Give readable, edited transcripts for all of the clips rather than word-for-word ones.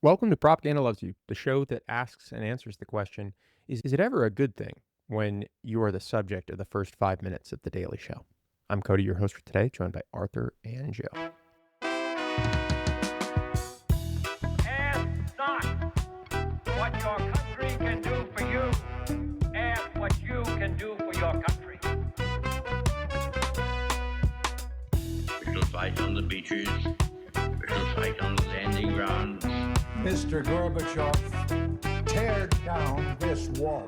Welcome to Propaganda Loves You, the show that asks and answers the question, is it ever a good thing when you are the subject of the first 5 minutes of The Daily Show? I'm Kodie, your host for today, joined by Arthur and Joe. Ask not what your country can do for you. Ask what you can do for your country. We shall fight on the beaches. We shall fight on the landing grounds. Mr. Gorbachev, tear down this wall.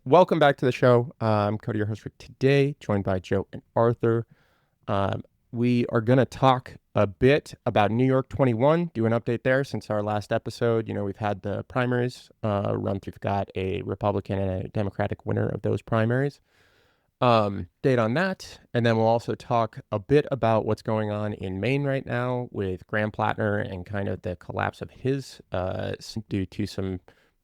Welcome back to the show. I'm Kodie, your host for today, joined by Joe and Arthur. We are going to talk a bit about New York 21, do an update there since our last episode. You know, we've had the primaries run through. We've got a Republican and a Democratic winner of those primaries. Date on that, and then we'll also talk a bit about what's going on in Maine right now with Graham Platner and kind of the collapse of his due to some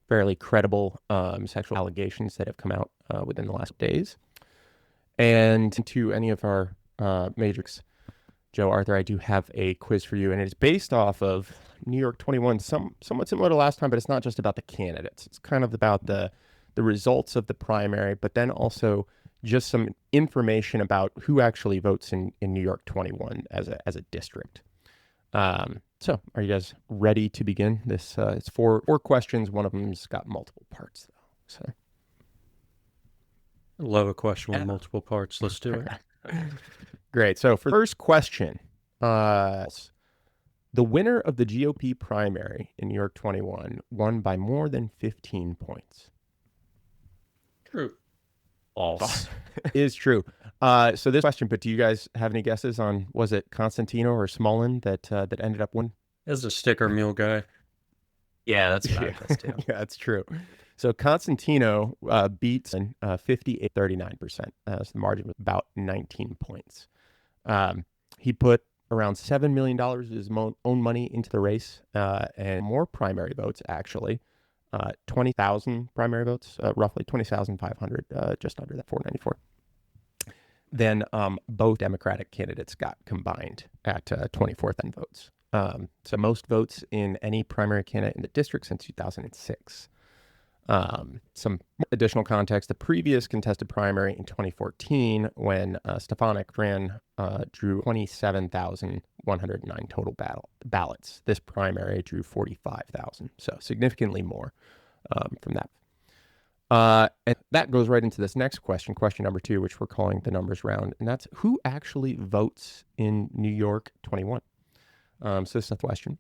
fairly credible sexual allegations that have come out within the last days. And to any of our majors, Joe, Arthur, I do have a quiz for you, and it is based off of New York 21, somewhat similar to last time, but it's not just about the candidates. It's kind of about the results of the primary, but then also just some information about who actually votes in New York 21 as a district. So are you guys ready to begin? This it's four questions. One of them's got multiple parts, though. So I love a question with multiple parts. Let's do it. Great. So for the first question, the winner of the GOP primary in New York 21 won by more than 15 points. True. False. Is true. So this question, but do you guys have any guesses on, was it Constantino or Smolin that ended up winning? As a sticker mule guy. Yeah, that's what I guess too. Yeah, that's true. So Constantino beats 58-39%. So the margin was about 19 points. He put around $7 million of his own money into the race and more primary votes, actually. 20,000 primary votes, roughly 20,500, just under that 494. Then both Democratic candidates got combined at 24,000 votes. So most votes in any primary candidate in the district since 2006. Some additional context, the previous contested primary in 2014 when Stefanik ran drew 27,109 total ballots. This primary drew 45,000, so significantly more from that. And that goes right into this next question number 2, which we're calling the numbers round, and that's who actually votes in New York 21. So this is the question.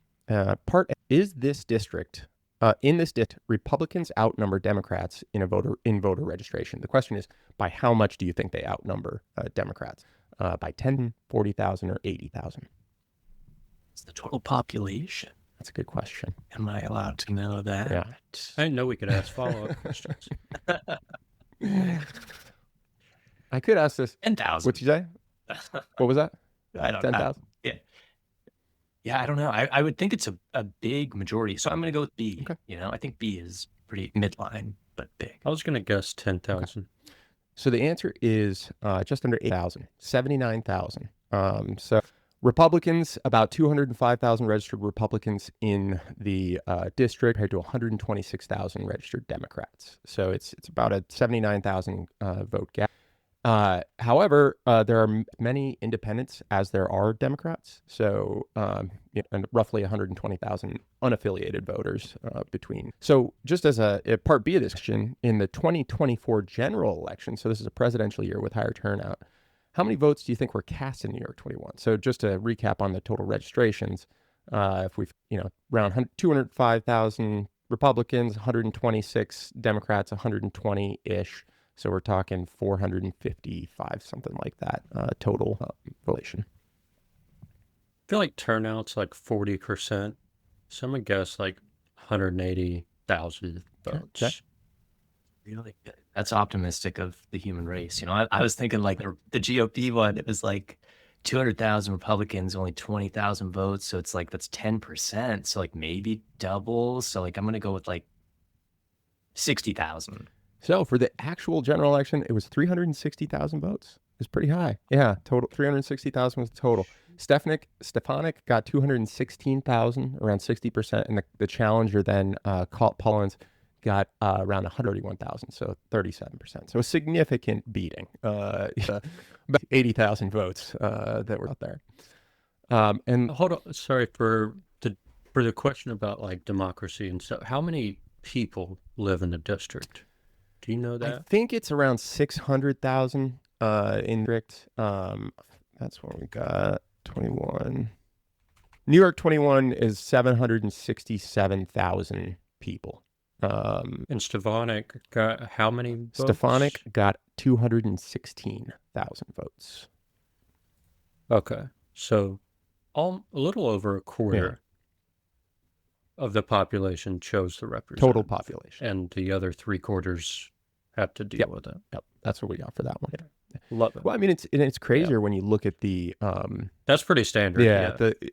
Part A, is this district... in this district, Republicans outnumber Democrats in voter registration. The question is, by how much do you think they outnumber Democrats? By 10, 40,000, or 80,000? It's the total population. That's a good question. Am I allowed to know that? Yeah. I didn't know we could ask follow-up questions. I could ask this. 10,000. What'd you say? What was that? I don't know. 10,000? Yeah, I don't know. I would think it's a big majority. So I'm going to go with B. Okay. You know, I think B is pretty midline, but big. I was going to guess 10,000. Okay. So the answer is just under 8,000, 79,000. So Republicans, about 205,000 registered Republicans in the district compared to 126,000 registered Democrats. So it's about a 79,000 vote gap. However, there are many independents as there are Democrats. So and roughly 120,000 unaffiliated voters between. So just as a part B of this question, in the 2024 general election, so this is a presidential year with higher turnout, how many votes do you think were cast in New York 21? So just to recap on the total registrations, if we've, around 205,000 Republicans, 126 Democrats, 120-ish. So we're talking 455, something like that, total population. I feel like turnout's like 40%. So I'm going to guess like 180,000 votes. Okay. Really good. That's optimistic of the human race. I was thinking like the GOP one, it was like 200,000 Republicans, only 20,000 votes. So it's like, that's 10%. So like maybe double. So like, I'm going to go with like 60,000. So for the actual general election, it was 360,000 votes. was pretty high. Yeah, total 360,000 was the total. Stefanik got 216,000, around 60%, and the challenger then, Pollins, got around 131,000, so 37%. So a significant beating. About 80,000 votes that were out there. And Hold on, sorry for the question about like democracy and stuff. How many people live in the district? Do you know I that? think it's around 600,000 in district. That's what we got. 21. New York 21 is 767,000 people. And Stefanik got how many votes? Stefanik got 216,000 votes. Okay, so a little over a quarter of the population chose the representative. Total population. And the other 3/4 have to deal with it. Yep, that's what we got for that one. Love it. Well, I mean, it's crazier when you look at the That's pretty standard. yeah.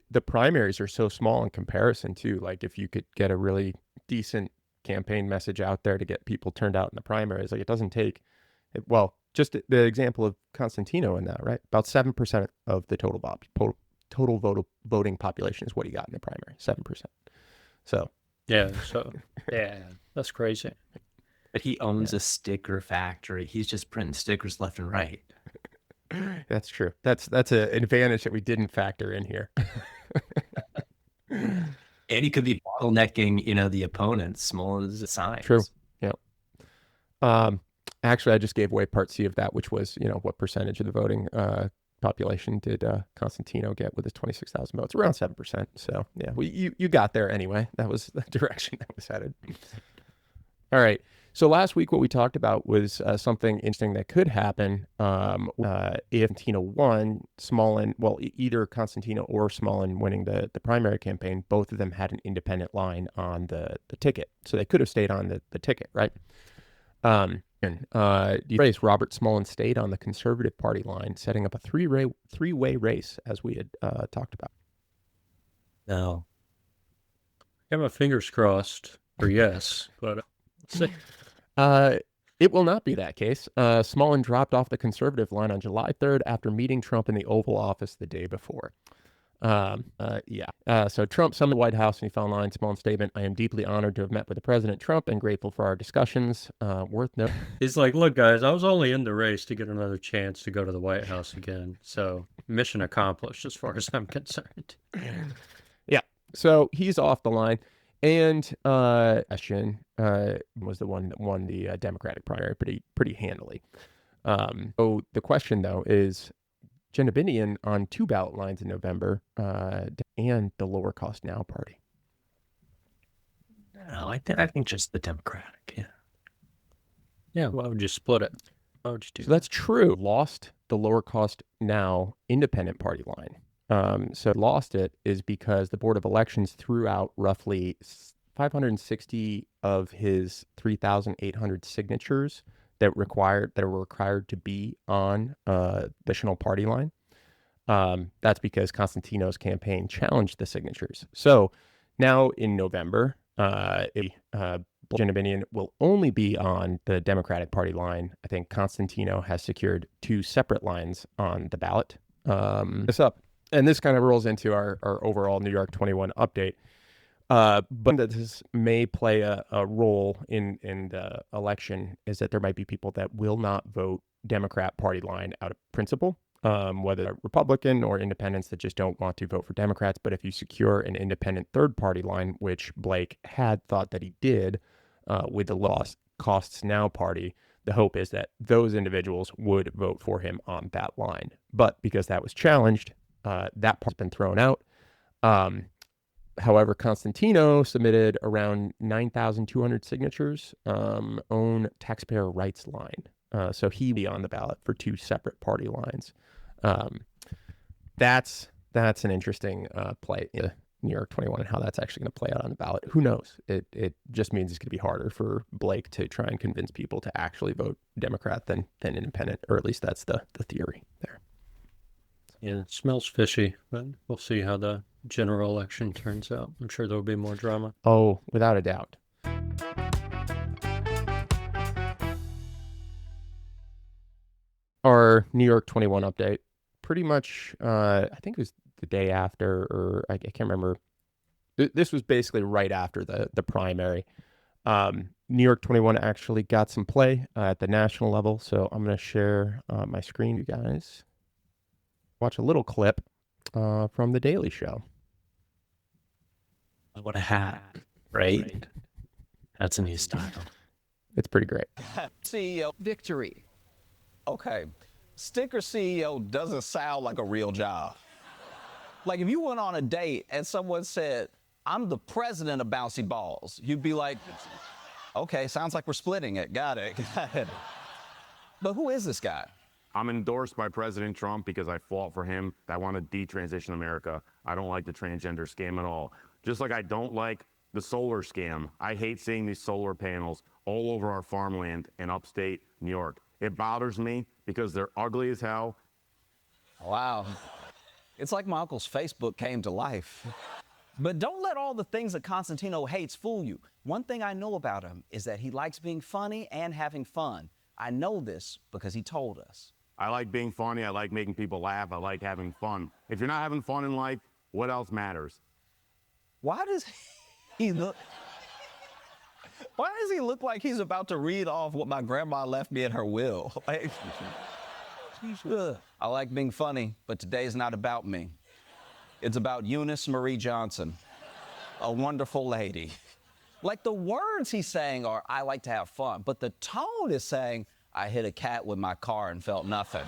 The primaries are so small in comparison too. Like if you could get a really decent campaign message out there to get people turned out in the primaries, like it doesn't take just the example of Constantino in that, right? About 7% of the total voting population is what he got in the primary. 7%. So yeah, that's crazy. But he owns a sticker factory. He's just printing stickers left and right. That's true. That's an advantage that we didn't factor in here. And he could be bottlenecking, the opponent, small as the signs. True. Yeah. Actually, I just gave away part C of that, which was, what percentage of the voting population did Constantino get with his 26,000 votes? Around 7%. So yeah, you got there anyway. That was the direction that was headed. All right. So last week, what we talked about was something interesting that could happen if Constantino won. Either Constantino or Smolin winning the primary campaign, both of them had an independent line on the ticket. So they could have stayed on the ticket, right? Robert Smolin stayed on the Conservative Party line, setting up a three-way race, as we had talked about. No. I have my fingers crossed for yes, but let's see. It will not be that case. Smolin dropped off the Conservative line on July 3rd after meeting Trump in the Oval Office the day before. So Trump summoned the White House and he found line Smolin's statement, "I am deeply honored to have met with the President Trump and grateful for our discussions." Worth noting. He's like, look, guys, I was only in the race to get another chance to go to the White House again. So mission accomplished as far as I'm concerned. Yeah. So he's off the line. And Ashton was the one that won the Democratic primary pretty handily. So the question, though, is Gendebien on 2 ballot lines in November and the Lower Cost Now party. No, I think just the Democratic. Yeah. Yeah. Why would you split it? Why would you do So that's true. Lost the Lower Cost Now independent party line. So lost it is because the Board of Elections threw out roughly 560 of his 3,800 signatures that were required to be on the national party line. That's because Constantino's campaign challenged the signatures. So now in November, Gendebien will only be on the Democratic Party line. I think Constantino has secured 2 separate lines on the ballot. And this kind of rolls into our overall New York 21 update. But that this may play a role in the election is that there might be people that will not vote Democrat Party line out of principle, whether they're Republican or independents that just don't want to vote for Democrats. But if you secure an independent third party line, which Blake had thought that he did with the Lost Costs Now party, the hope is that those individuals would vote for him on that line. But because that was challenged, that part's been thrown out. However, Constantino submitted around 9,200 signatures, own Taxpayer Rights line. So he'll be on the ballot for 2 separate party lines. That's an interesting play in New York 21 and how that's actually going to play out on the ballot. Who knows? It just means it's going to be harder for Blake to try and convince people to actually vote Democrat than independent, or at least that's the theory there. Yeah, it smells fishy, but we'll see how the general election turns out. I'm sure there'll be more drama. Oh, without a doubt. Our our New York 21 update. Pretty much, I think it was the day after, or I can't remember. This was basically right after the primary. New York 21 actually got some play at the national level, so I'm going to share my screen, you guys. Watch a little clip from The Daily Show. What a hat, right? That's a new style. It's pretty great. CEO victory. Okay, sticker CEO doesn't sound like a real job. Like if you went on a date and someone said, I'm the president of bouncy balls, you'd be like, okay, sounds like we're splitting it. Got it. But who is this guy? I'm endorsed by President Trump because I fought for him. I want to detransition America. I don't like the transgender scam at all. Just like I don't like the solar scam. I hate seeing these solar panels all over our farmland in upstate New York. It bothers me because they're ugly as hell. Wow. It's like my uncle's Facebook came to life. But don't let all the things that Constantino hates fool you. One thing I know about him is that he likes being funny and having fun. I know this because he told us. I like being funny. I like making people laugh. I like having fun. If you're not having fun in life, what else matters? Why does he look like he's about to read off what my grandma left me in her will? Like, I like being funny, but today's not about me. It's about Eunice Marie Johnson, a wonderful lady. Like the words he's saying are, I like to have fun, but the tone is saying, I hit a cat with my car and felt nothing.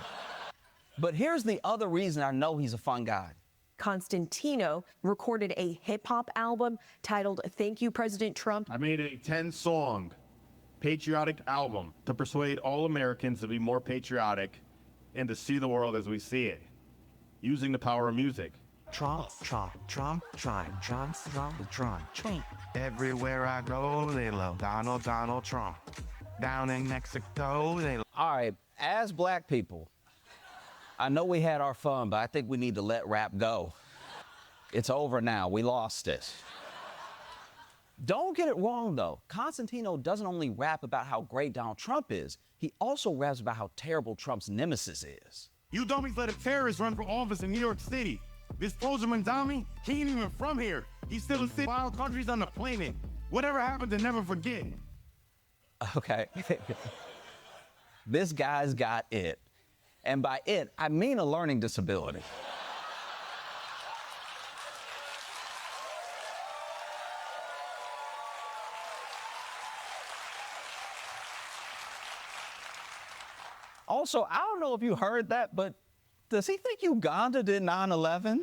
But here's the other reason I know he's a fun guy. Constantino recorded a hip-hop album titled Thank You, President Trump. I made a 10-song patriotic album to persuade all Americans to be more patriotic and to see the world as we see it, using the power of music. Trump, Trump, Trump, Trump, Trump, Trump, Trump, Trump. Everywhere I go, they love Donald, Donald Trump. Down in Mexico, they love... All right, as black people, I know we had our fun, but I think we need to let rap go. It's over now. We lost it. Don't get it wrong, though. Constantino doesn't only rap about how great Donald Trump is, he also raps about how terrible Trump's nemesis is. You dummies let a terrorist run for office in New York City. This Bozeman Dami, he ain't even from here. He's still in 6 wild countries on the planet. Whatever happened to never forget? Okay. This guy's got it. And by it, I mean a learning disability. Also, I don't know if you heard that, but does he think Uganda did 9/11?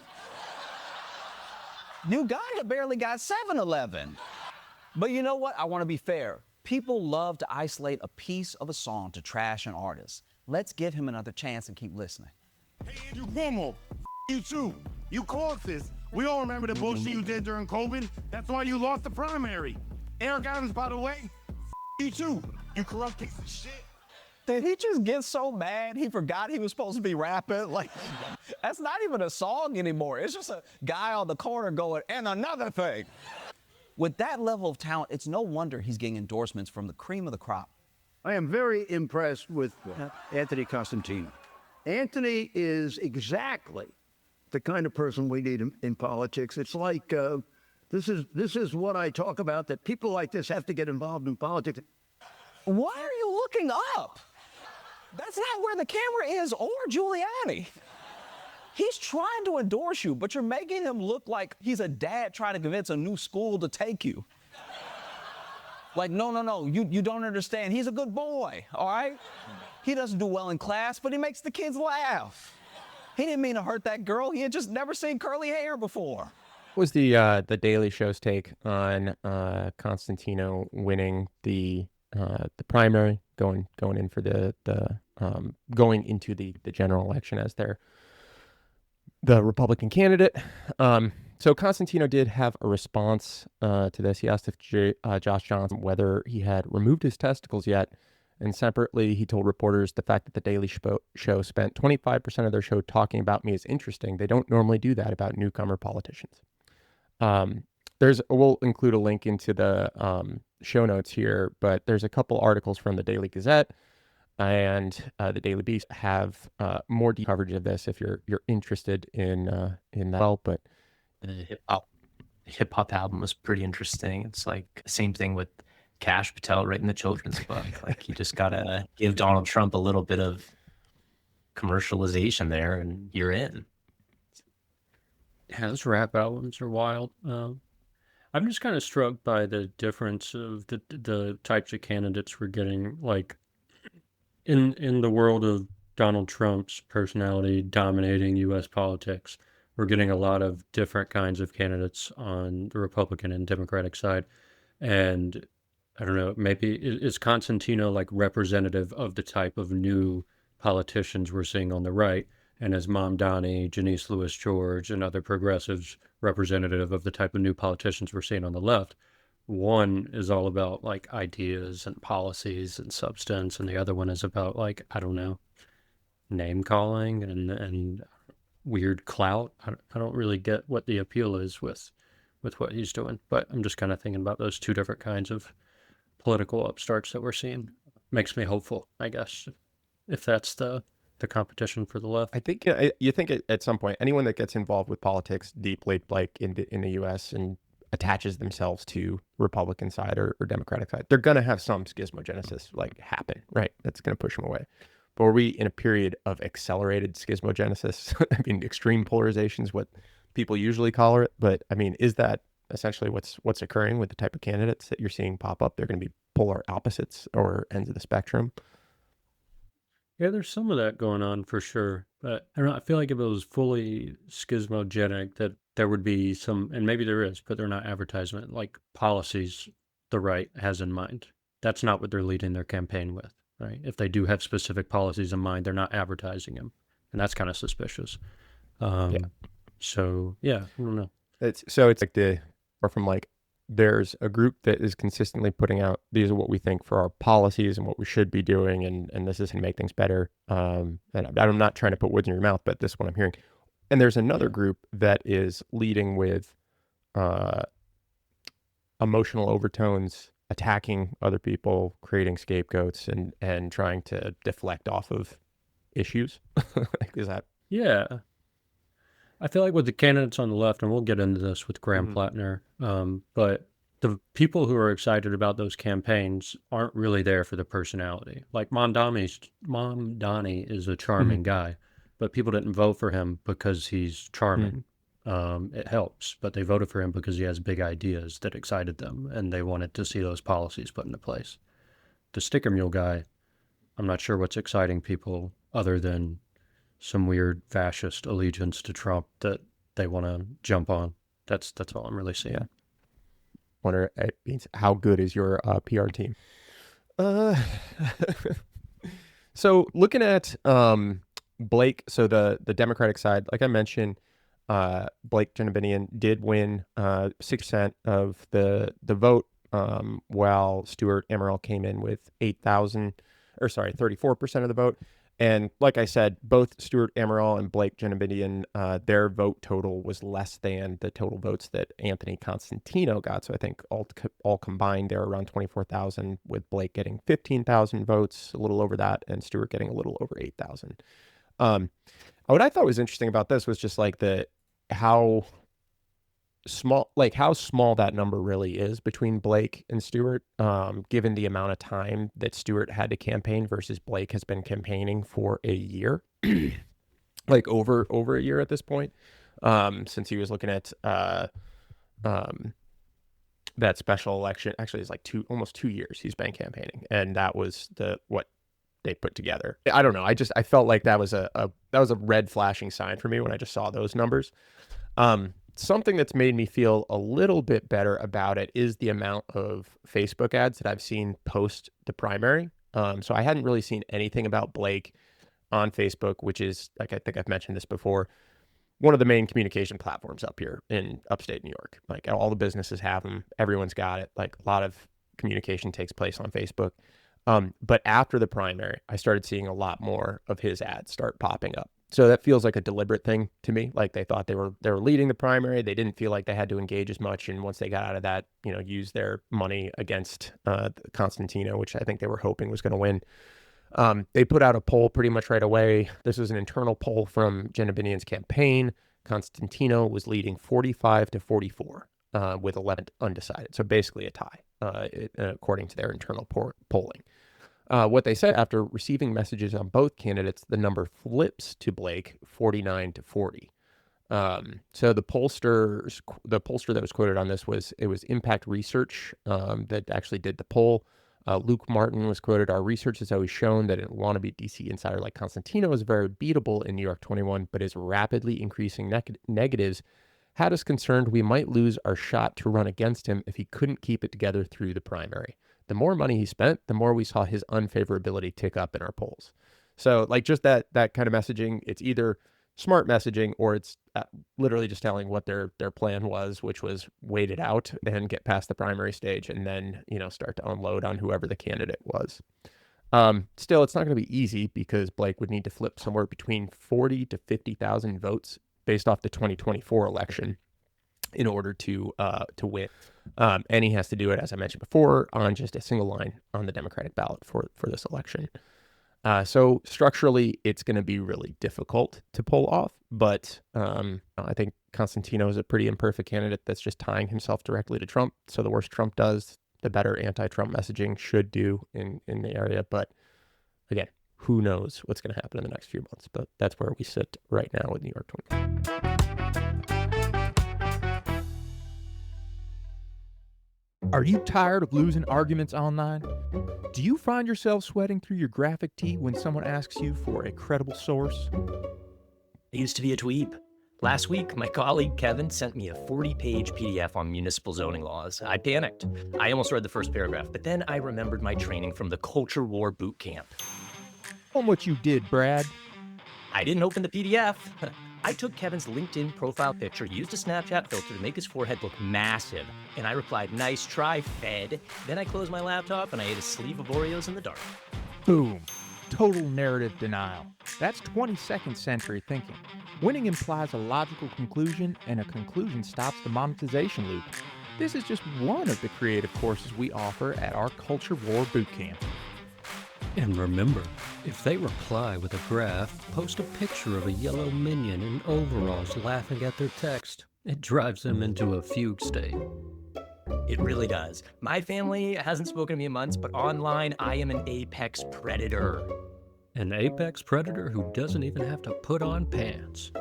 Uganda barely got 7/11. But you know what? I want to be fair. People love to isolate a piece of a song to trash an artist. Let's give him another chance and keep listening. Hey, Andrew Cuomo, you too. You caused this. We all remember the bullshit you did during COVID. That's why you lost the primary. Eric Adams, by the way, you too. You corrupt piece of shit. Did he just get so mad he forgot he was supposed to be rapping? Like, that's not even a song anymore. It's just a guy on the corner going, and another thing. With that level of talent, it's no wonder he's getting endorsements from the cream of the crop. I am very impressed with Anthony Constantino. Anthony is exactly the kind of person we need in politics. It's like, this is what I talk about, that people like this have to get involved in politics. Why are you looking up? That's not where the camera is, or Giuliani. He's trying to endorse you, but you're making him look like he's a dad trying to convince a new school to take you. Like, no, you don't understand. He's a good boy, all right? He doesn't do well in class, but he makes the kids laugh. He didn't mean to hurt that girl. He had just never seen curly hair before. What was the Daily Show's take on Constantino winning the primary, going in for going into the general election as the Republican candidate? So Constantino did have a response to this. He asked if Josh Johnson whether he had removed his testicles yet, and separately he told reporters the fact that the Daily Show spent 25% of their show talking about me is interesting. They don't normally do that about newcomer politicians. We'll include a link into the show notes here, but there's a couple articles from the Daily Gazette and the Daily Beast have more deep coverage of this if you're interested in that. Well, but The hip hop album was pretty interesting. It's like same thing with Cash Patel writing the children's book. Like you just gotta give Donald Trump a little bit of commercialization there, and you're in. Yeah, those rap albums are wild. I'm just kind of struck by the difference of the types of candidates we're getting. Like in the world of Donald Trump's personality dominating U.S. politics, we're getting a lot of different kinds of candidates on the Republican and Democratic side. And I don't know, maybe is Constantino like representative of the type of new politicians we're seeing on the right? And is Mamdani, Janice Lewis George, and other progressives representative of the type of new politicians we're seeing on the left? One is all about like ideas and policies and substance, and the other one is about like, I don't know, name calling and weird clout. I don't really get what the appeal is with what he's doing, but I'm just kind of thinking about those two different kinds of political upstarts that we're seeing. Makes me hopeful, I guess, if that's the competition for the left. I think you think at some point anyone that gets involved with politics deeply, like in the U.S. and attaches themselves to Republican side or Democratic side, they're gonna have some schismogenesis like happen, right? That's gonna push them away. But are we in a period of accelerated schismogenesis? I mean, extreme polarization is what people usually call it. But I mean, is that essentially what's occurring with the type of candidates that you're seeing pop up? They're going to be polar opposites or ends of the spectrum. Yeah, there's some of that going on for sure. But I don't know, I feel like if it was fully schismogenic, that there would be some, and maybe there is, but they're not advertisement, like policies the right has in mind. That's not what they're leading their campaign with, right? If they do have specific policies in mind, they're not advertising them. And that's kind of suspicious. So, yeah, I don't know. It's like there's a group that is consistently putting out, these are what we think for our policies and what we should be doing, and this is going to make things better. And I'm not trying to put words in your mouth, but this is what I'm hearing. And there's another group that is leading with emotional overtones, attacking other people, creating scapegoats, and trying to deflect off of issues. Is that? Yeah. I feel like with the candidates on the left, and we'll get into this with Graham Platner, but the people who are excited about those campaigns aren't really there for the personality. Like Mamdani is a charming guy, but people didn't vote for him because he's charming. It helps, but they voted for him because he has big ideas that excited them, and they wanted to see those policies put into place. The sticker mule guy, I'm not sure what's exciting people other than some weird fascist allegiance to Trump that they want to jump on. That's all I'm really seeing. Yeah. Wonder, it means how good is your PR team? So looking at Blake, so the Democratic side, like I mentioned, Blake Gendebien did win 6% of the vote, while Stuart Amaral came in with 34% of the vote. And like I said, both Stuart Amaral and Blake Gendebien, their vote total was less than the total votes that Anthony Constantino got. So I think all combined, they're around 24,000, with Blake getting 15,000 votes, a little over that, and Stuart getting a little over 8,000. What I thought was interesting about this was just like how small that number really is between Blake and Stuart, given the amount of time that Stuart had to campaign versus Blake has been campaigning for a year, like over a year at this point, since he was looking at that special election. Actually, it's like almost 2 years he's been campaigning, and that was what they put together. I don't know. I felt like that was a red flashing sign for me when I just saw those numbers. Something that's made me feel a little bit better about it is the amount of Facebook ads that I've seen post the primary. So I hadn't really seen anything about Blake on Facebook, which is, like I think I've mentioned this before, one of the main communication platforms up here in upstate New York. Like all the businesses have them. Everyone's got it. Like a lot of communication takes place on Facebook. But after the primary, I started seeing a lot more of his ads start popping up. So that feels like a deliberate thing to me. Like they thought they were leading the primary. They didn't feel like they had to engage as much. And once they got out of that, use their money against Constantino, which I think they were hoping was going to win. They put out a poll pretty much right away. This was an internal poll from Gendebien campaign. Constantino was leading 45 to 44 with 11 undecided. So basically a tie, according to their internal polling. What they said after receiving messages on both candidates, the number flips to Blake 49 to 40. So the pollster that was quoted on this was Impact Research that actually did the poll. Luke Martin was quoted, "Our research has always shown that a wannabe DC insider like Constantino is very beatable in New York 21, but his rapidly increasing negatives had us concerned we might lose our shot to run against him if he couldn't keep it together through the primary. The more money he spent, the more we saw his unfavorability tick up in our polls." So like just that kind of messaging, it's either smart messaging or it's literally just telling what their plan was, which was wait it out and get past the primary stage and then, start to unload on whoever the candidate was. Still, it's not going to be easy because Blake would need to flip somewhere between 40 to 50,000 votes based off the 2024 election in order to win. And he has to do it, as I mentioned before, on just a single line on the Democratic ballot for this election. So structurally, it's going to be really difficult to pull off. But I think Constantino is a pretty imperfect candidate that's just tying himself directly to Trump. So the worse Trump does, the better anti-Trump messaging should do in the area. But again, who knows what's going to happen in the next few months. But that's where we sit right now with New York 20. Are you tired of losing arguments online? Do you find yourself sweating through your graphic tee when someone asks you for a credible source? I used to be a dweeb. Last week, my colleague Kevin sent me a 40-page PDF on municipal zoning laws. I panicked. I almost read the first paragraph, but then I remembered my training from the Culture War boot camp. On what you did, Brad. I didn't open the PDF. I took Kevin's LinkedIn profile picture, used a Snapchat filter to make his forehead look massive, and I replied, "Nice try, Fed." Then I closed my laptop and I ate a sleeve of Oreos in the dark. Boom. Total narrative denial. That's 22nd century thinking. Winning implies a logical conclusion, and a conclusion stops the monetization loop. This is just one of the creative courses we offer at our Culture War Bootcamp. And remember, if they reply with a graph, post a picture of a yellow minion in overalls laughing at their text. It drives them into a fugue state. It really does. My family hasn't spoken to me in months, but online I am an apex predator. An apex predator who doesn't even have to put on pants.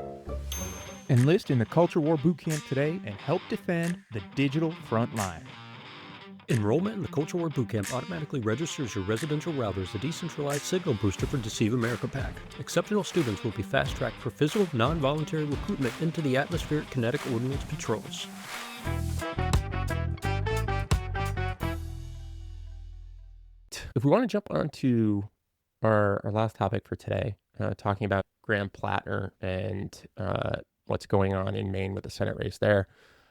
Enlist in the Culture War Bootcamp today and help defend the digital front line. Enrollment in the Culture War Bootcamp automatically registers your residential router as a decentralized signal booster for Deceive America Pack. Exceptional students will be fast-tracked for physical, non-voluntary recruitment into the atmospheric kinetic ordnance patrols. If we want to jump on to our last topic for today, talking about Graham Platner and what's going on in Maine with the Senate race there.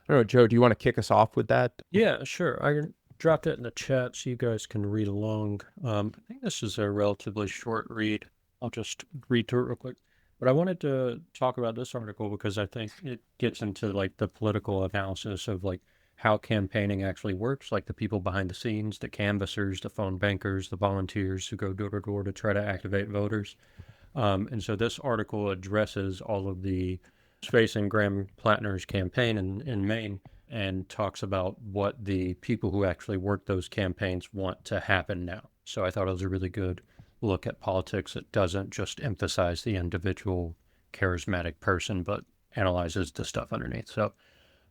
I don't know, Joe, do you want to kick us off with that? Yeah, sure. I can drop that in the chat so you guys can read along. I think this is a relatively short read. I'll just read through it real quick. But I wanted to talk about this article because I think it gets into like the political analysis of like how campaigning actually works, like the people behind the scenes, the canvassers, the phone bankers, the volunteers who go door to door to try to activate voters. And so this article addresses all of the facing Graham Platner's campaign in Maine and talks about what the people who actually work those campaigns want to happen now. So I thought it was a really good look at politics that doesn't just emphasize the individual charismatic person, but analyzes the stuff underneath. So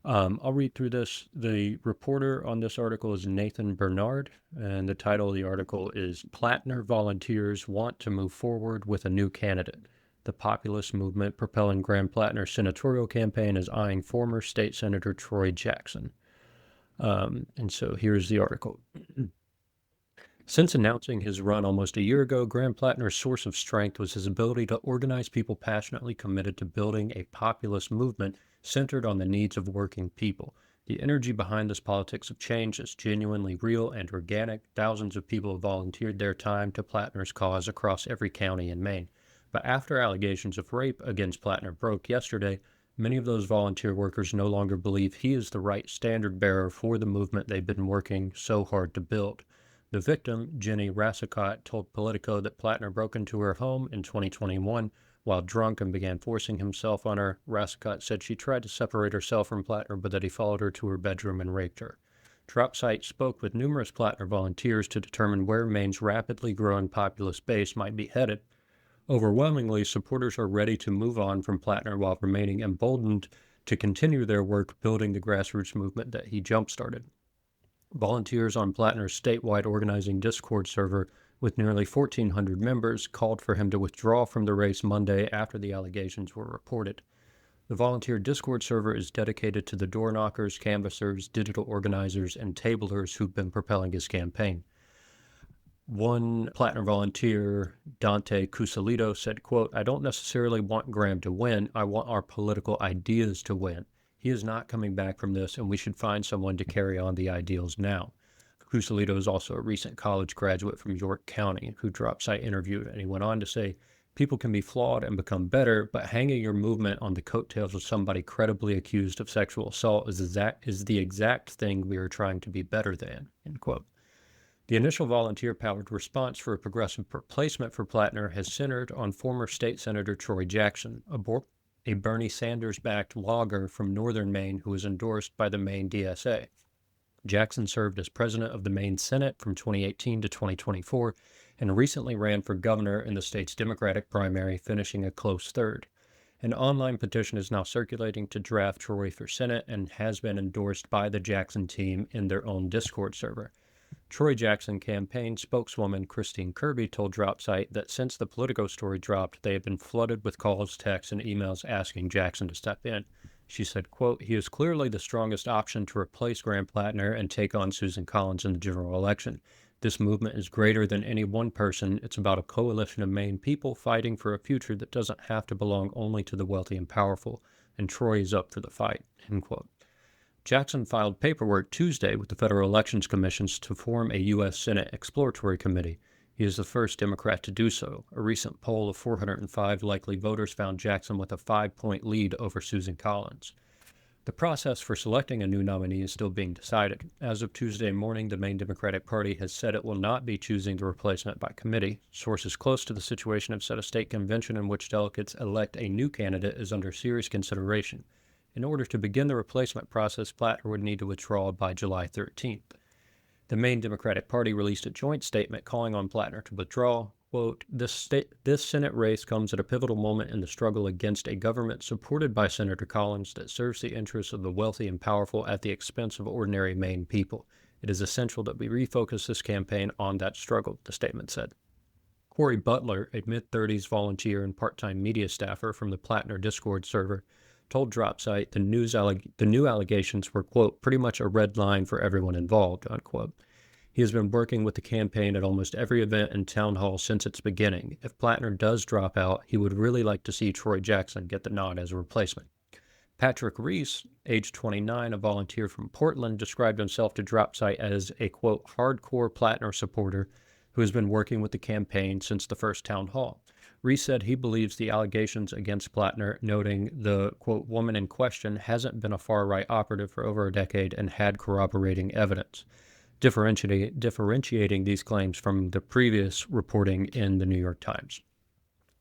I'll read through this. The reporter on this article is Nathan Bernard, and the title of the article is "Platner Volunteers Want to Move Forward with a New Candidate. The populist movement propelling Graham Platner's senatorial campaign is eyeing former state senator Troy Jackson." And so here's the article. Since announcing his run almost a year ago, Graham Platner's source of strength was his ability to organize people passionately committed to building a populist movement centered on the needs of working people. The energy behind this politics of change is genuinely real and organic. Thousands of people have volunteered their time to Platner's cause across every county in Maine. But after allegations of rape against Platner broke yesterday, many of those volunteer workers no longer believe he is the right standard bearer for the movement they've been working so hard to build. The victim, Jenny Rassicott, told Politico that Platner broke into her home in 2021 while drunk and began forcing himself on her. Rassicott said she tried to separate herself from Platner, but that he followed her to her bedroom and raped her. Dropsite spoke with numerous Platner volunteers to determine where Maine's rapidly growing populist base might be headed. Overwhelmingly, supporters are ready to move on from Platner while remaining emboldened to continue their work building the grassroots movement that he jump-started. Volunteers on Platner's statewide organizing Discord server with nearly 1,400 members called for him to withdraw from the race Monday after the allegations were reported. The volunteer Discord server is dedicated to the door knockers, canvassers, digital organizers, and tablers who've been propelling his campaign. One Platner volunteer, Dante Cusalito, said, quote, "I don't necessarily want Graham to win. I want our political ideas to win. He is not coming back from this, and we should find someone to carry on the ideals now." Cusalito is also a recent college graduate from York County who Dropsite interviewed, and he went on to say, "People can be flawed and become better, but hanging your movement on the coattails of somebody credibly accused of sexual assault is the exact thing we are trying to be better than," end quote. The initial volunteer-powered response for a progressive replacement for Platner has centered on former state senator Troy Jackson, a Bernie Sanders-backed logger from northern Maine who was endorsed by the Maine DSA. Jackson served as president of the Maine Senate from 2018 to 2024 and recently ran for governor in the state's Democratic primary, finishing a close third. An online petition is now circulating to draft Troy for Senate and has been endorsed by the Jackson team in their own Discord server. Troy Jackson campaign spokeswoman Christine Kirby told Dropsite that since the Politico story dropped, they have been flooded with calls, texts, and emails asking Jackson to step in. She said, quote, "He is clearly the strongest option to replace Graham Platner and take on Susan Collins in the general election. This movement is greater than any one person. It's about a coalition of Maine people fighting for a future that doesn't have to belong only to the wealthy and powerful, and Troy is up for the fight," end quote. Jackson filed paperwork Tuesday with the Federal Elections Commission to form a U.S. Senate Exploratory Committee. He is the first Democrat to do so. A recent poll of 405 likely voters found Jackson with a 5-point lead over Susan Collins. The process for selecting a new nominee is still being decided. As of Tuesday morning, the Maine Democratic Party has said it will not be choosing the replacement by committee. Sources close to the situation have said a state convention in which delegates elect a new candidate is under serious consideration. In order to begin the replacement process, Platner would need to withdraw by July 13th. The Maine Democratic Party released a joint statement calling on Platner to withdraw. Quote, this Senate race comes at a pivotal moment in the struggle against a government supported by Senator Collins that serves the interests of the wealthy and powerful at the expense of ordinary Maine people. It is essential that we refocus this campaign on that struggle, the statement said. Corey Butler, a mid-30s volunteer and part-time media staffer from the Platner Discord server, told Dropsite the new allegations were, quote, "pretty much a red line for everyone involved," unquote. He has been working with the campaign at almost every event and town hall since its beginning. If Platner does drop out, he would really like to see Troy Jackson get the nod as a replacement. Patrick Reese, age 29, a volunteer from Portland, described himself to Dropsite as a, quote, "hardcore Platner supporter who has been working with the campaign since the first town hall." Reese said he believes the allegations against Platner, noting the, quote, "woman in question hasn't been a far-right operative for over a decade and had corroborating evidence," differentiating these claims from the previous reporting in the New York Times.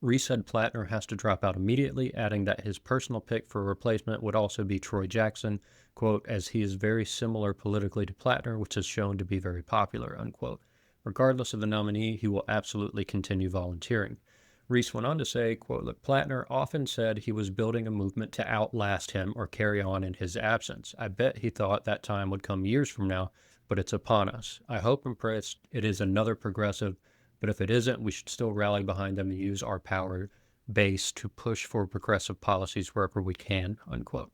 Reese said Platner has to drop out immediately, adding that his personal pick for a replacement would also be Troy Jackson, quote, "as he is very similar politically to Platner, which is shown to be very popular," unquote. Regardless of the nominee, he will absolutely continue volunteering. Reese went on to say, quote, "Look, Platner often said he was building a movement to outlast him or carry on in his absence. I bet he thought that time would come years from now, but it's upon us. I hope and pray it is another progressive, but if it isn't, we should still rally behind them and use our power base to push for progressive policies wherever we can," unquote.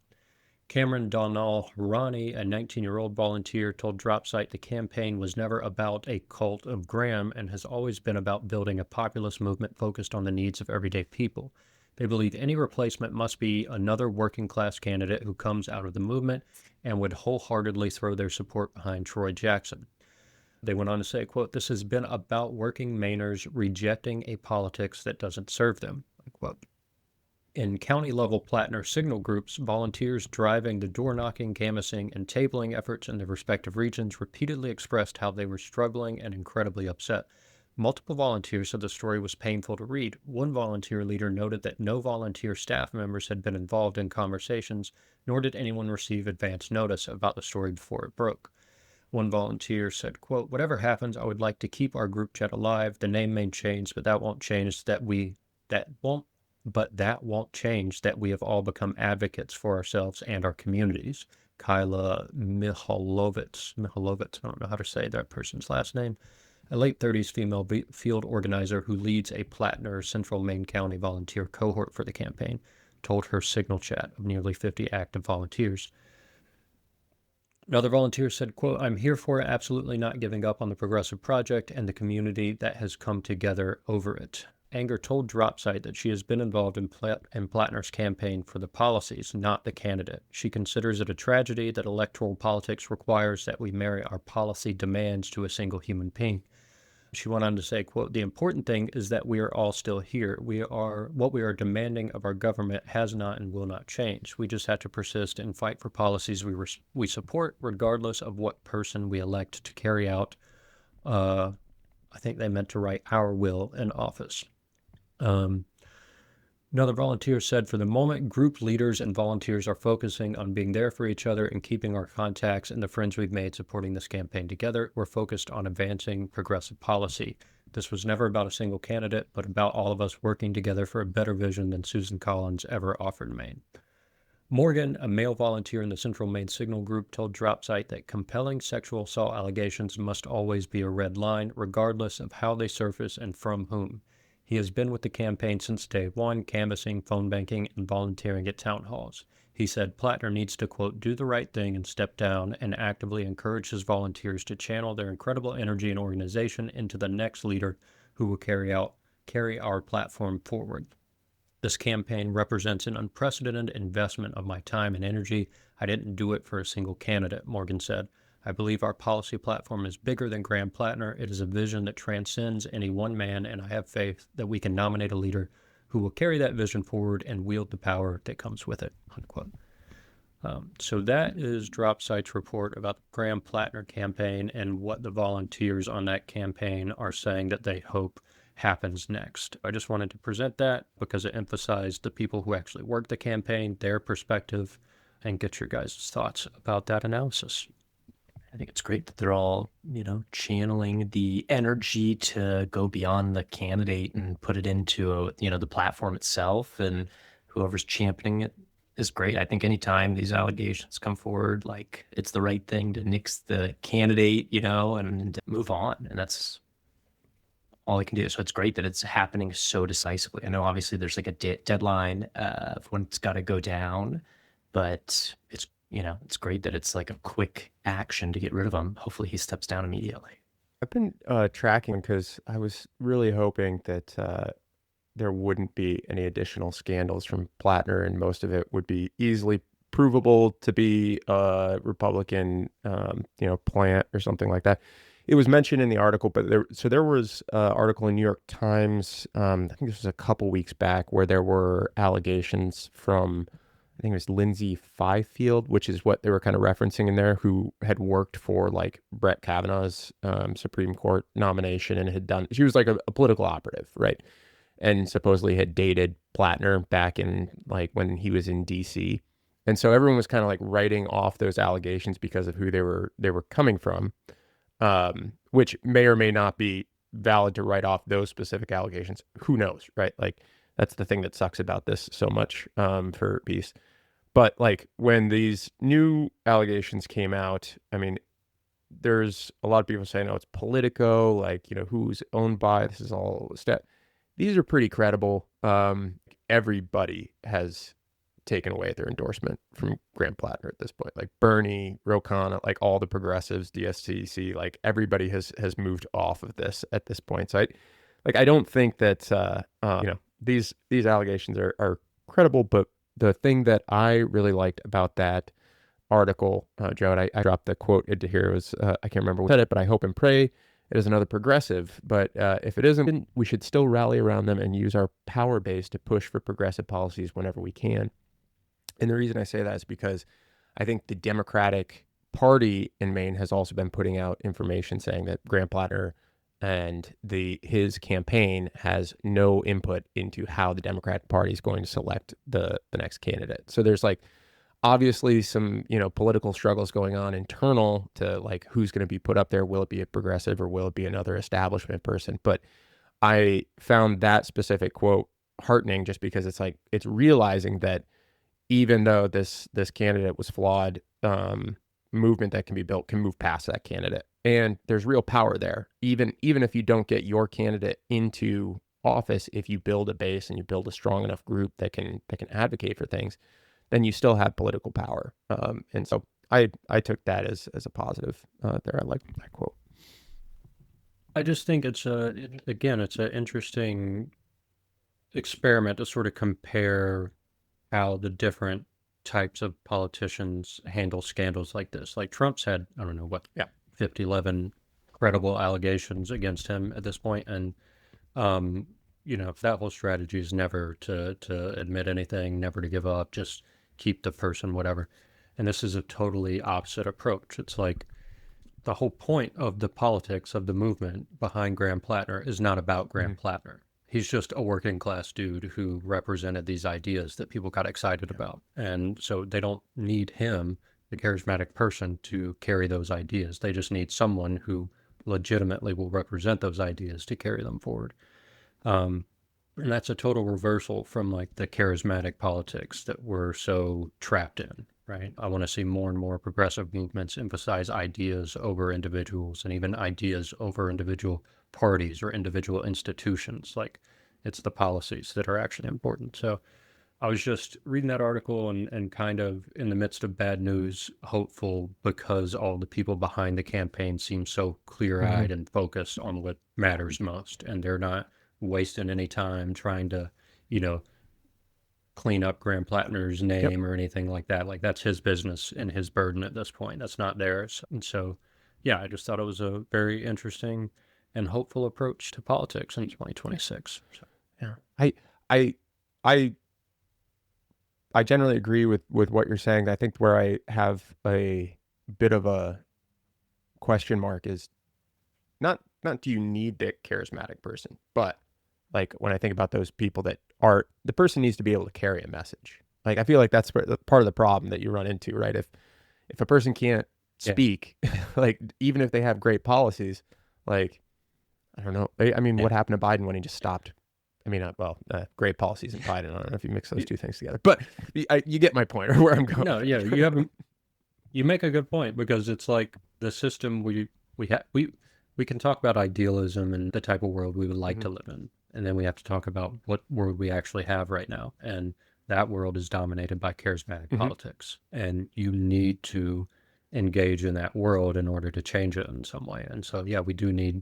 Cameron Donald Harani, a 19-year-old volunteer, told Dropsite the campaign was never about a cult of Graham and has always been about building a populist movement focused on the needs of everyday people. They believe any replacement must be another working-class candidate who comes out of the movement and would wholeheartedly throw their support behind Troy Jackson. They went on to say, quote, "This has been about working Mainers rejecting a politics that doesn't serve them," unquote. In county-level Platner signal groups, volunteers driving the door-knocking, canvassing, and tabling efforts in their respective regions repeatedly expressed how they were struggling and incredibly upset. Multiple volunteers said the story was painful to read. One volunteer leader noted that no volunteer staff members had been involved in conversations, nor did anyone receive advance notice about the story before it broke. One volunteer said, quote, "Whatever happens, I would like to keep our group chat alive. The name may change, but that won't change that we have all become advocates for ourselves and our communities." Kyla Mihalovitz, I don't know how to say that person's last name, a late 30s female field organizer who leads a Platner Central Maine County volunteer cohort for the campaign, told her signal chat of nearly 50 active volunteers. Another volunteer said, quote, "I'm here for it, absolutely not giving up on the progressive project and the community that has come together over it." Anger told Dropsite that she has been involved in Platner's campaign for the policies, not the candidate. She considers it a tragedy that electoral politics requires that we marry our policy demands to a single human being. She went on to say, quote, "The important thing is that we are all still here. What we are demanding of our government has not and will not change. We just have to persist and fight for policies we support, regardless of what person we elect to carry out." I think they meant to write "our will" in office. Another volunteer said, "For the moment, group leaders and volunteers are focusing on being there for each other and keeping our contacts and the friends we've made supporting this campaign together. We're focused on advancing progressive policy. This was never about a single candidate, but about all of us working together for a better vision than Susan Collins ever offered Maine." Morgan, a male volunteer in the Central Maine Signal Group, told Dropsite that compelling sexual assault allegations must always be a red line, regardless of how they surface and from whom. He has been with the campaign since day one, canvassing, phone banking, and volunteering at town halls. He said Platner needs to, quote, "do the right thing and step down and actively encourage his volunteers to channel their incredible energy and organization into the next leader who will carry our platform forward. This campaign represents an unprecedented investment of my time and energy. I didn't do it for a single candidate," Morgan said. "I believe our policy platform is bigger than Graham Platner. It is a vision that transcends any one man, and I have faith that we can nominate a leader who will carry that vision forward and wield the power that comes with it," unquote. So that is Dropsite's report about the Graham Platner campaign and what the volunteers on that campaign are saying that they hope happens next. I just wanted to present that because it emphasized the people who actually worked the campaign, their perspective, and get your guys' thoughts about that analysis. I think it's great that they're all, channeling the energy to go beyond the candidate and put it into, the platform itself, and whoever's championing it is great. I think anytime these allegations come forward, like, it's the right thing to nix the candidate, and move on. And that's all I can do. So it's great that it's happening so decisively. I know obviously there's like a deadline of when it's got to go down, but it's great that it's like a quick action to get rid of him. Hopefully he steps down immediately. I've been tracking because I was really hoping that there wouldn't be any additional scandals from Platner, and most of it would be easily provable to be a Republican, plant or something like that. It was mentioned in the article, but there was an article in New York Times, I think this was a couple weeks back, where there were allegations from, I think it was Lindsay Fifield, which is what they were kind of referencing in there, who had worked for like Brett Kavanaugh's Supreme Court nomination and she was like a political operative, right? And supposedly had dated Platner back in like when he was in DC. And so everyone was kind of like writing off those allegations because of who they were coming from, which may or may not be valid to write off those specific allegations. Who knows, right? Like, that's the thing that sucks about this so much for peace. But like when these new allegations came out, I mean, there's a lot of people saying, "Oh, it's Politico," like, who's owned by, this is all stat. These are pretty credible. Everybody has taken away their endorsement from Graham Platner at this point. Like Bernie, Ro Khanna, like all the progressives, DSCC, like everybody has moved off of this at this point. So I don't think that these allegations are credible, but the thing that I really liked about that article, Joe, and I dropped the quote into here, was I can't remember what said it, but "I hope and pray it is another progressive. But if it isn't, we should still rally around them and use our power base to push for progressive policies whenever we can. And the reason I say that is because I think the Democratic Party in Maine has also been putting out information saying that Graham Platner and his campaign has no input into how the Democratic Party is going to select the next candidate. So there's like obviously some, political struggles going on internal to like who's going to be put up there. Will it be a progressive or will it be another establishment person? But I found that specific quote heartening just because it's realizing that even though this candidate was flawed, movement that can be built can move past that candidate. And there's real power there. Even if you don't get your candidate into office, if you build a base and you build a strong enough group that can advocate for things, then you still have political power. And so I took that as a positive there. I like that quote. I just think it's an interesting experiment to sort of compare how the different types of politicians handle scandals like this. Like Trump's had, I don't know what, 11 credible allegations against him at this point. And, that whole strategy is never to admit anything, never to give up, just keep the person, whatever. And this is a totally opposite approach. It's like the whole point of the politics of the movement behind Graham Platner is not about Graham Platner. He's just a working class dude who represented these ideas that people got excited about. And so they don't need him, the charismatic person, to carry those ideas. They just need someone who legitimately will represent those ideas to carry them forward. And that's a total reversal from like the charismatic politics that we're so trapped in, right? I want to see more and more progressive movements emphasize ideas over individuals and even ideas over individual parties or individual institutions. Like it's the policies that are actually important. So I was just reading that article and kind of in the midst of bad news, hopeful because all the people behind the campaign seem so clear-eyed and focused on what matters most. And they're not wasting any time trying to, clean up Graham Platner's name or anything like that. Like that's his business and his burden at this point. That's not theirs. And so, yeah, I just thought it was a very interesting and hopeful approach to politics in 2026. So. Yeah, I generally agree with what you're saying. I think where I have a bit of a question mark is not do you need the charismatic person, but like when I think about those people that are, the person needs to be able to carry a message. Like I feel like that's part of the problem that you run into, right? If a person can't speak, like even if they have great policies, like I don't know. I mean, what happened to Biden when he just stopped? I mean, great policies in Biden. I don't know if you mix those two things together, but you get my point or where I'm going. No, yeah, you make a good point because it's like the system we can talk about idealism and the type of world we would like to live in. And then we have to talk about what world we actually have right now. And that world is dominated by charismatic politics. And you need to engage in that world in order to change it in some way. And so, yeah, we do need,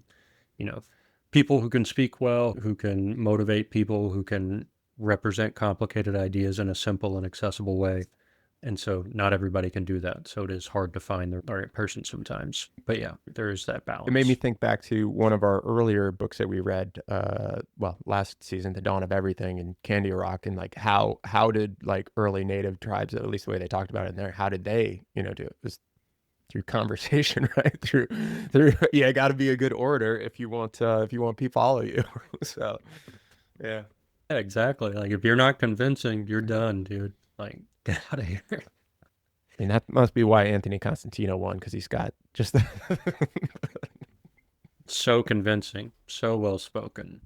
people who can speak well, who can motivate people, who can represent complicated ideas in a simple and accessible way. And so not everybody can do that. So it is hard to find the right person sometimes. But yeah, there is that balance. It made me think back to one of our earlier books that we read, last season, The Dawn of Everything and Candy Rock, and like how did like early native tribes, at least the way they talked about it in there, how did they, do it? It was through conversation, right? Through got to be a good orator if you want people to follow you. So, yeah. Yeah, exactly. Like if you're not convincing, you're done, dude. Like, get out of here. I mean, that must be why Anthony Constantino won, because he's got just so convincing, so well spoken,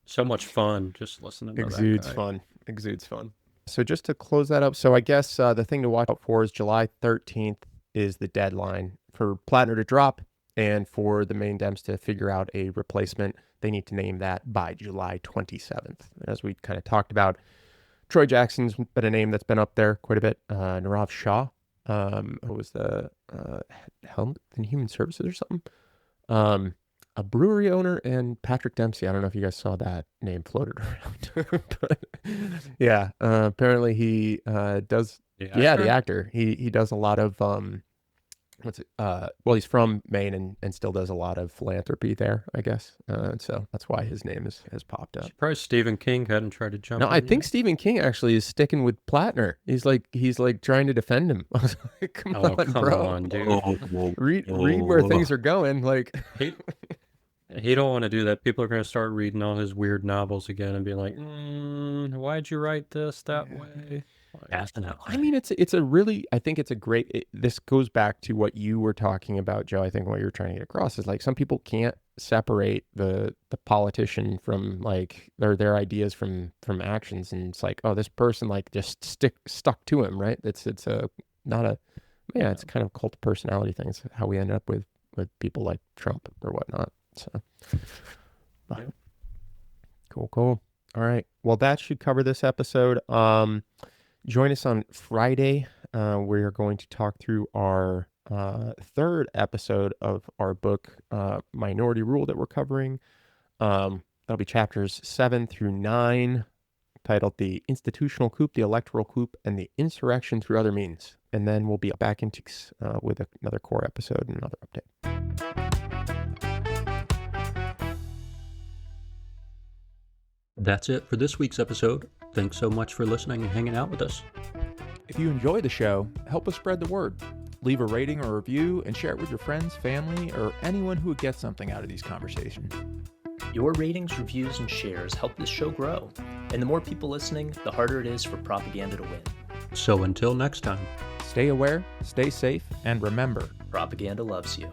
so much fun just listening to Exudes that guy. Exudes fun. So just to close that up, so I guess the thing to watch out for is July 13th is the deadline for Platner to drop and for the Maine Dems to figure out a replacement. They need to name that by July 27th. As we kind of talked about, Troy Jackson's been a name that's been up there quite a bit. Nirav Shah, who was the Health and Human Services or something. A brewery owner, and Patrick Dempsey. I don't know if you guys saw that name floated around. But yeah, apparently he does. The actor. He does a lot of well, he's from Maine and still does a lot of philanthropy there, I guess. And so that's why his name has popped up. Surprised Stephen King hadn't tried to jump No, in I think yet. Stephen King actually is sticking with Platner. He's like trying to defend him. I was like, come Oh, on, come bro. on, dude. Read where things are going. Like, He don't want to do that. People are going to start reading all his weird novels again and be like, why'd you write this that way? I mean, it's a really, I think it's a great, this goes back to what you were talking about, Joe. I think what you're trying to get across is like some people can't separate the politician from like their ideas from actions. And it's like, oh, this person like just stuck to him, right? It's it's kind of cult of personality things, how we end up with people like Trump or whatnot. So, but, cool. All right. Well, that should cover this episode. Join us on Friday. We are going to talk through our third episode of our book, Minority Rule, that we're covering. That'll be chapters 7 through 9, titled The Institutional Coup, the Electoral Coup, and the Insurrection Through Other Means. And then we'll be back into with another core episode and another update. That's it for this week's episode. Thanks so much for listening and hanging out with us. If you enjoy the show, help us spread the word. Leave a rating or review and share it with your friends, family, or anyone who would get something out of these conversations. Your ratings, reviews, and shares help this show grow. And the more people listening, the harder it is for propaganda to win. So until next time, stay aware, stay safe, and remember, propaganda loves you.